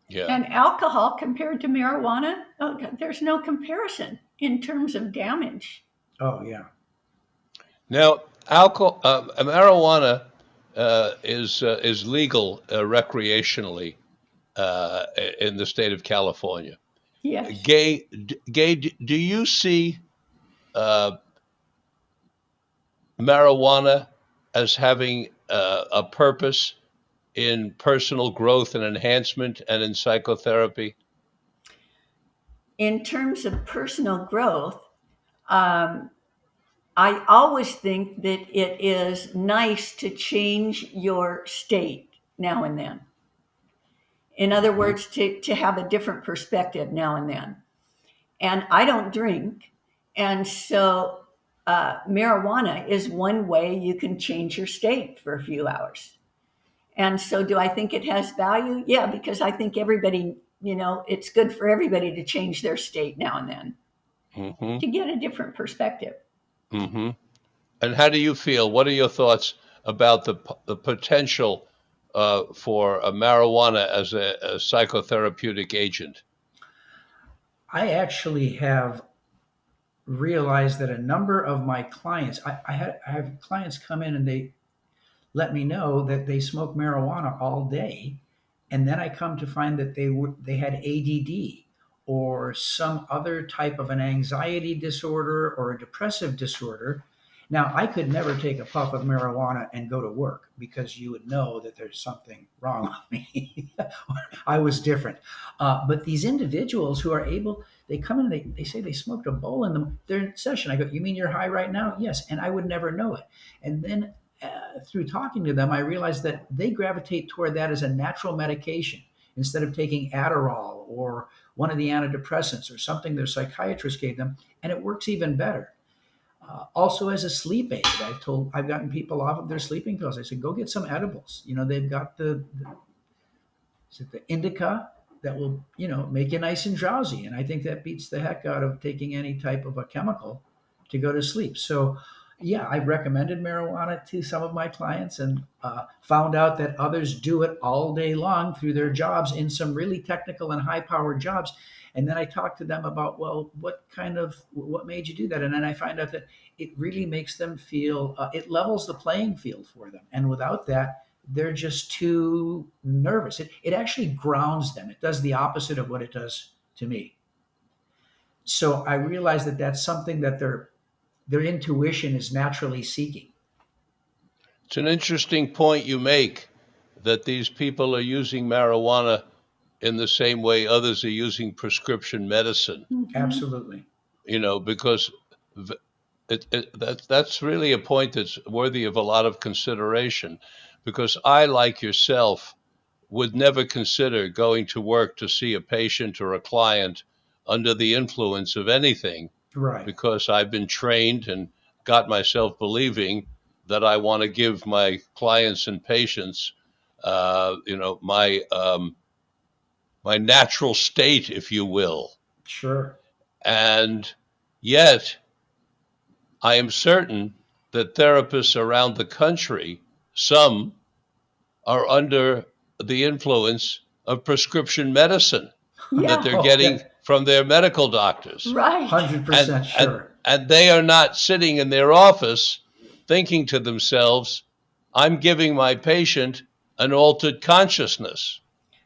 Yeah. And alcohol compared to marijuana, oh, there's no comparison in terms of damage. Oh yeah, Now, alcohol, marijuana is legal recreationally in the state of California. Yes. Gay, do you see uh, marijuana as having a purpose in personal growth and enhancement and in psychotherapy? In terms of personal growth, um, I always think that it is nice to change your state now and then. In other Mhm. words, to have a different perspective now and then. And I don't drink. And so marijuana is one way you can change your state for a few hours. And so, do I think it has value? Yeah, because I think everybody, it's good for everybody to change their state now and then Hmm. to get a different perspective. Hmm. And how do you feel? What are your thoughts about the potential for marijuana as a psychotherapeutic agent? I actually have realized that a number of my clients, I have clients come in and they let me know that they smoke marijuana all day, and then I come to find that they had ADD or some other type of an anxiety disorder or a depressive disorder. Now, I could never take a puff of marijuana and go to work because you would know that there's something wrong with me. I was different. But these individuals who are able, they come in and they say they smoked a bowl in their session. I go, you mean you're high right now? Yes. And I would never know it. And then through talking to them, I realized that they gravitate toward that as a natural medication instead of taking Adderall or one of the antidepressants or something their psychiatrist gave them, and it works even better. Also, as a sleep aid, I've gotten people off of their sleeping pills. I said, go get some edibles. They've got is it the indica that will make you nice and drowsy, and I think that beats the heck out of taking any type of a chemical to go to sleep. So yeah, I've recommended marijuana to some of my clients and found out that others do it all day long through their jobs in some really technical and high powered jobs. And then I talk to them about, well, what made you do that? And then I find out that it really makes them feel, it levels the playing field for them. And without that, they're just too nervous. It actually grounds them. It does the opposite of what it does to me. So I realized that that's something that their intuition is naturally seeking. It's an interesting point you make that these people are using marijuana in the same way others are using prescription medicine, Absolutely. because that's really a point that's worthy of a lot of consideration, because I, like yourself, would never consider going to work to see a patient or a client under the influence of anything, Right. because I've been trained and got myself believing that I want to give my clients and patients, my natural state, if you will. Sure. And yet, I am certain that therapists around the country, some are under the influence of prescription medicine that they're Yeah, getting from their medical doctors. right. 100% sure. And they are not sitting in their office thinking to themselves, I'm giving my patient an altered consciousness.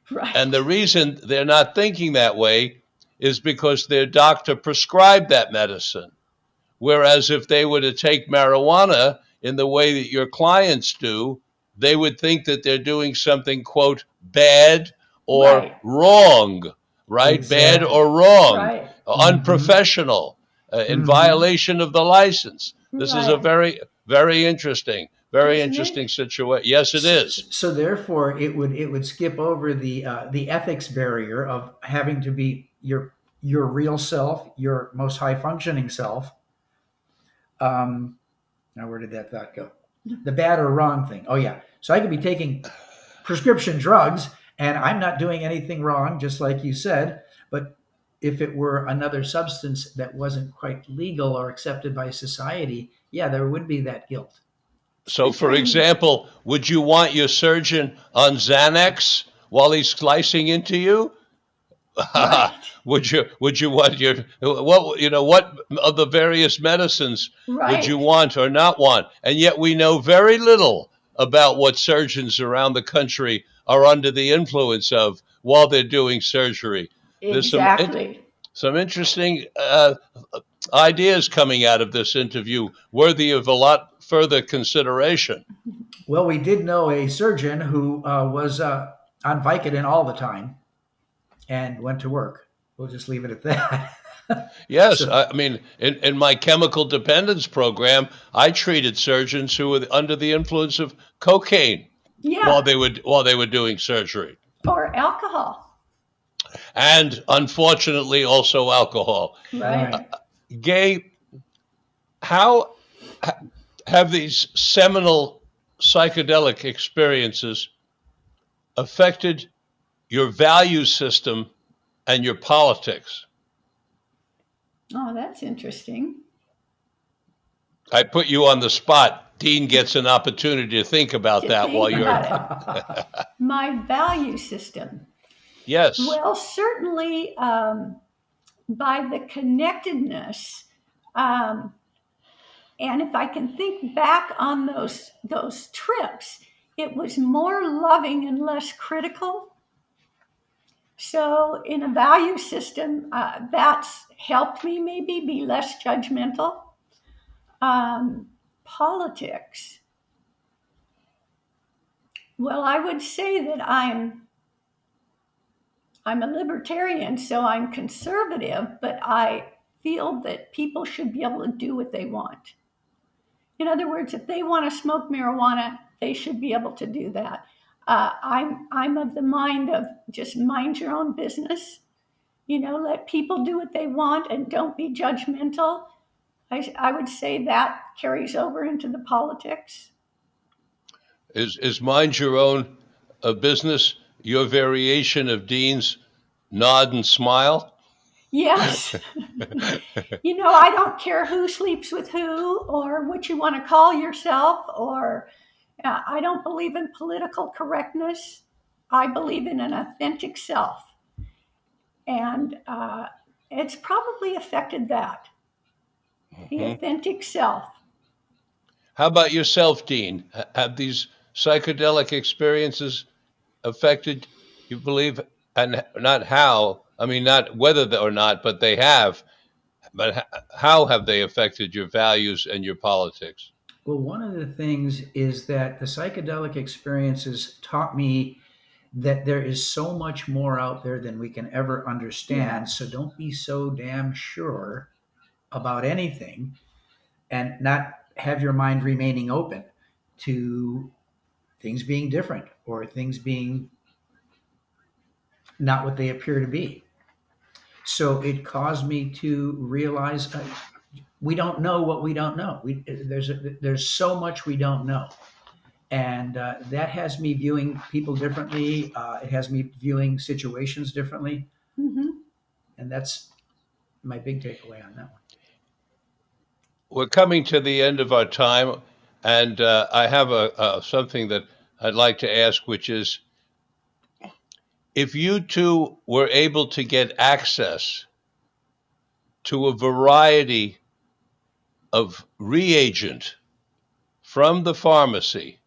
Right. And the reason they're not thinking that way is because their doctor prescribed that medicine. Whereas if they were to take marijuana in the way that your clients do, they would think that they're doing something, quote, bad or Right. wrong, right? Bad Exactly. or wrong, Right. unprofessional, in violation of the license. This is a Right. very, very interesting, Isn't it? situation. Yes, it is. So therefore, it would skip over the ethics barrier of having to be your real self, your most high functioning self. Now where did that thought go? The bad or wrong thing. Oh yeah. So I could be taking prescription drugs and I'm not doing anything wrong, just like you said. But if it were another substance that wasn't quite legal or accepted by society, yeah, there would be that guilt. So, for Between, example, would you want your surgeon on Xanax while he's slicing into you? right. Would you want what of the various medicines would you Right. want or not want? And yet we know very little about what surgeons around the country are under the influence of while they're doing surgery. There's Exactly. some interesting ideas coming out of this interview, worthy of a lot further consideration. Well, we did know a surgeon who was on Vicodin all the time and went to work. We'll just leave it at that. Yes, So I mean, in my chemical dependence program, I treated surgeons who were under the influence of cocaine Yeah. while they were doing surgery, Or alcohol. and unfortunately also alcohol. Right. right. Gay, how have these seminal psychedelic experiences affected your value system and your politics? Oh, that's interesting. I put you on the spot. Dean gets an opportunity to think about To that while think you're. about it. My value system. Yes. Well, certainly by the connectedness, um, and if I can think back on those trips, it was more loving and less critical. So, in a value system, that's helped me maybe be less judgmental. Um, Politics. Well, I would say that I'm a libertarian, so I'm conservative, but I feel that people should be able to do what they want. In other words, if they want to smoke marijuana, they should be able to do that. I'm of the mind of just mind your own business. Let people do what they want and don't be judgmental. I would say that carries over into the politics. Is mind your own business your variation of Dean's nod and smile? Yes. I don't care who sleeps with who or what you want to call yourself, or I don't believe in political correctness. I believe in an authentic self. And it's probably affected that, the authentic self. How about yourself, Dean? Have these psychedelic experiences affected, you believe, and not how, I mean, not whether or not, but they have. but how have they affected your values and your politics? Well, one of the things is that the psychedelic experiences taught me that there is so much more out there than we can ever understand. So don't be so damn sure about anything, and not have your mind remaining open to things being different or things being not what they appear to be. So it caused me to realize we don't know what we don't know. There's so much we don't know, and that has me viewing people differently. It has me viewing situations differently, Mm-hmm. and that's my big takeaway on that one. We're coming to the end of our time, and I have something that I'd like to ask, which is, if you two were able to get access to a variety of reagent from the pharmacy,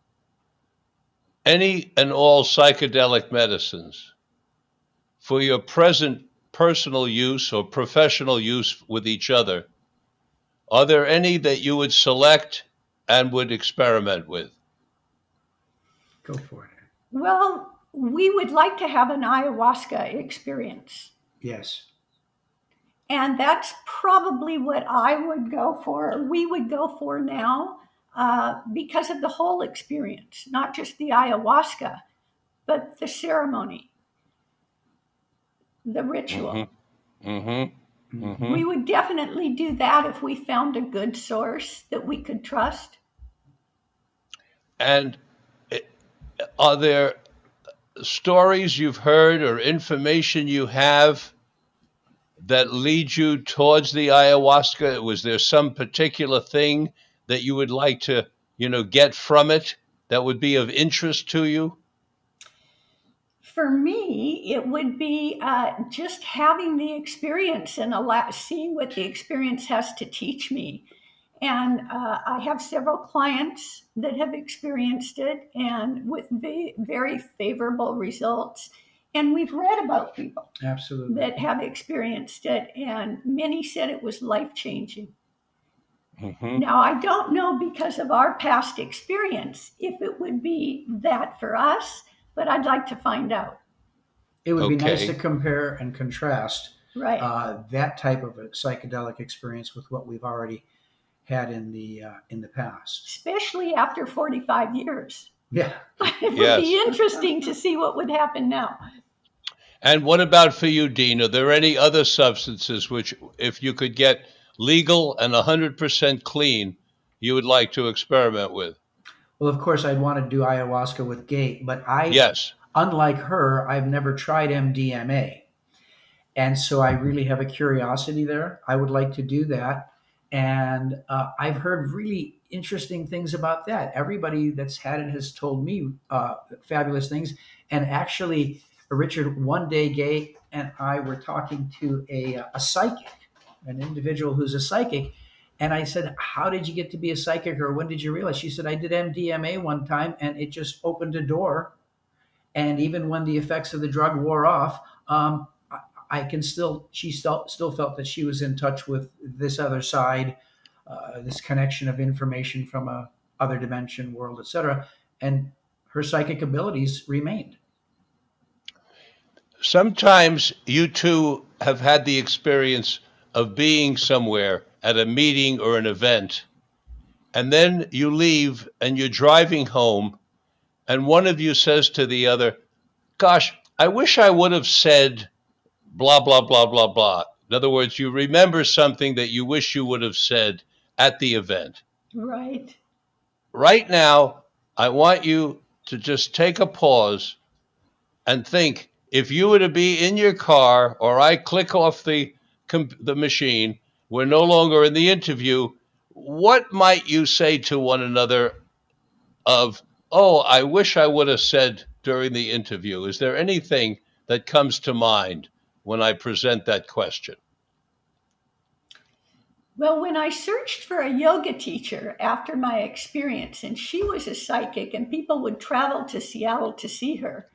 any and all psychedelic medicines, for your present personal use or professional use with each other, are there any that you would select and would experiment with? Go for it. Well, we would like to have an ayahuasca experience. Yes. And that's probably what I would go for, or we would go for now, because of the whole experience, not just the ayahuasca, but the ceremony, the ritual. Mm-hmm. Mm-hmm. Mm-hmm. We would definitely do that if we found a good source that we could trust. And are there stories you've heard or information you have that lead you towards the ayahuasca? Was there some particular thing that you would like to, get from it that would be of interest to you? For me, it would be just having the experience and seeing what the experience has to teach me. And I have several clients that have experienced it and with very favorable results. And we've read about people Absolutely. that have experienced it, and many said it was life changing. Mm-hmm. Now, I don't know because of our past experience if it would be that for us, but I'd like to find out. It would be nice Okay. to compare and contrast Right. that type of a psychedelic experience with what we've already had in the past. Especially after 45 years. Yeah. It would Yes. be interesting to see what would happen now. And what about for you, Dean? Are there any other substances which, if you could get legal and 100% clean, you would like to experiment with? Well, of course, I'd want to do ayahuasca with Gate, but Yes. unlike her, I've never tried MDMA. And so I really have a curiosity there. I would like to do that. And I've heard really interesting things about that. Everybody that's had it has told me fabulous things. And actually, Richard, one day, Gay and I were talking to a psychic, an individual who's a psychic. And I said, how did you get to be a psychic, or when did you realize? She said, I did MDMA one time and it just opened a door. And even when the effects of the drug wore off, she still felt that she was in touch with this other side, this connection of information from a other dimension, world, etc. And her psychic abilities remained. Sometimes you two have had the experience of being somewhere at a meeting or an event, and then you leave and you're driving home, and one of you says to the other, gosh, I wish I would have said blah, blah, blah, blah, blah. In other words, you remember something that you wish you would have said at the event. Right. Right now, I want you to just take a pause and think, if you were to be in your car, or I click off the machine, we're no longer in the interview, what might you say to one another of, oh, I wish I would have said during the interview? Is there anything that comes to mind when I present that question? Well, when I searched for a yoga teacher after my experience, and she was a psychic, and people would travel to Seattle to see her,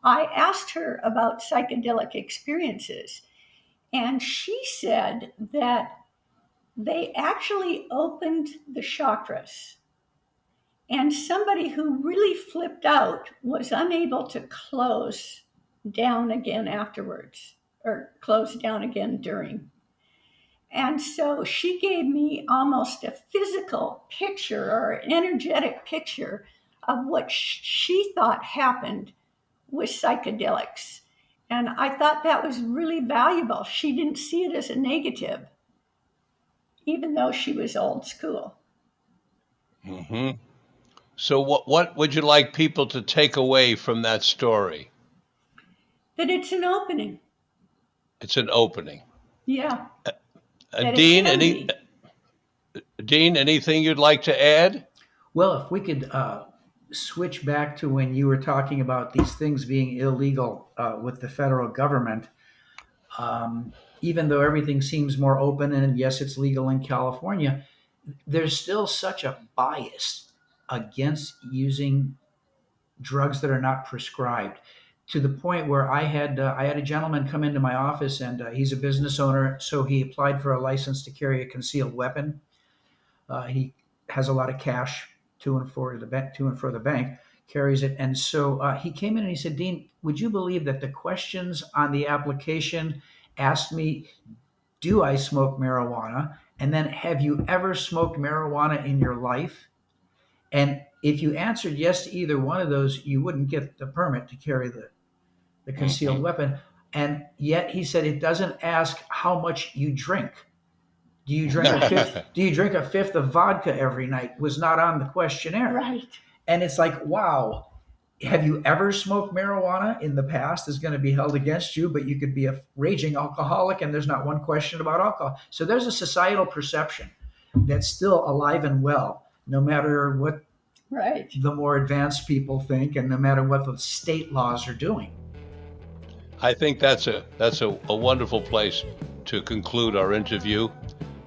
I asked her about psychedelic experiences. And she said that they actually opened the chakras. And somebody who really flipped out was unable to close down again afterwards, or close down again during. And so she gave me almost a physical picture or an energetic picture of what she thought happened with psychedelics. And I thought that was really valuable. She didn't see it as a negative, even though she was old school. Hmm. So what would you like people to take away from that story? That it's an opening. It's an opening. Yeah. That it Dean, can be. Dean, anything you'd like to add? Well, if we could switch back to when you were talking about these things being illegal with the federal government, even though everything seems more open and yes, it's legal in California, there's still such a bias against using drugs that are not prescribed, to the point where I had a gentleman come into my office, and he's a business owner, so he applied for a license to carry a concealed weapon. He has a lot of cash to and for the bank, carries it, and so he came in and he said, "Dean, would you believe that the questions on the application asked me, do I smoke marijuana? And then, have you ever smoked marijuana in your life? And if you answered yes to either one of those, you wouldn't get the permit to carry the concealed weapon." And yet he said it doesn't ask how much you drink. Do you drink a fifth of vodka every night? Was not on the questionnaire. Right. And it's like, wow, have you ever smoked marijuana in the past is going to be held against you, but you could be a raging alcoholic and there's not one question about alcohol. So there's a societal perception that's still alive and well, no matter what Right. the more advanced people think, and no matter what the state laws are doing. I think that's a wonderful place to conclude our interview.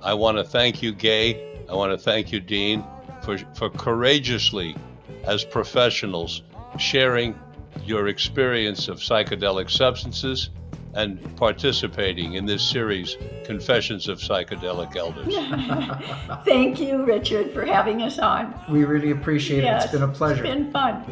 I want to thank you, Gay. I want to thank you, Dean, for courageously, as professionals, sharing your experience of psychedelic substances and participating in this series, Confessions of Psychedelic Elders. Thank you, Richard, for having us on. We really appreciate it. Yes, It's been a pleasure. It's been fun.